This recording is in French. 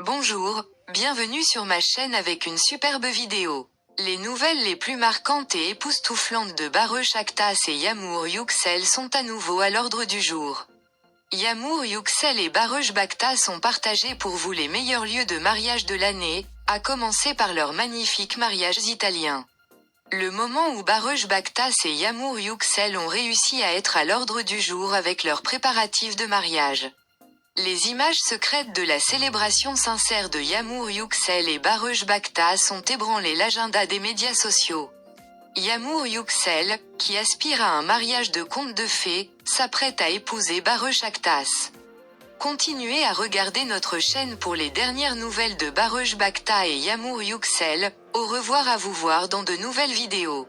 Bonjour, bienvenue sur ma chaîne avec une superbe vidéo. Les nouvelles les plus marquantes et époustouflantes de Barış et Yağmur Yüksel sont à nouveau à l'ordre du jour. Yağmur Yüksel et Barış ont partagé pour vous les meilleurs lieux de mariage de l'année, à commencer par leurs magnifiques mariages italiens. Le moment où Barış et Yağmur Yüksel ont réussi à être à l'ordre du jour avec leurs préparatifs de mariage. Les images secrètes de la célébration sincère de Yağmur Yüksel et Barış ont ébranlé l'agenda des médias sociaux. Yağmur Yüksel, qui aspire à un mariage de conte de fées, s'apprête à épouser Barış. Continuez à regarder notre chaîne pour les dernières nouvelles de Barış et Yağmur Yüksel. Au revoir, à vous voir dans de nouvelles vidéos.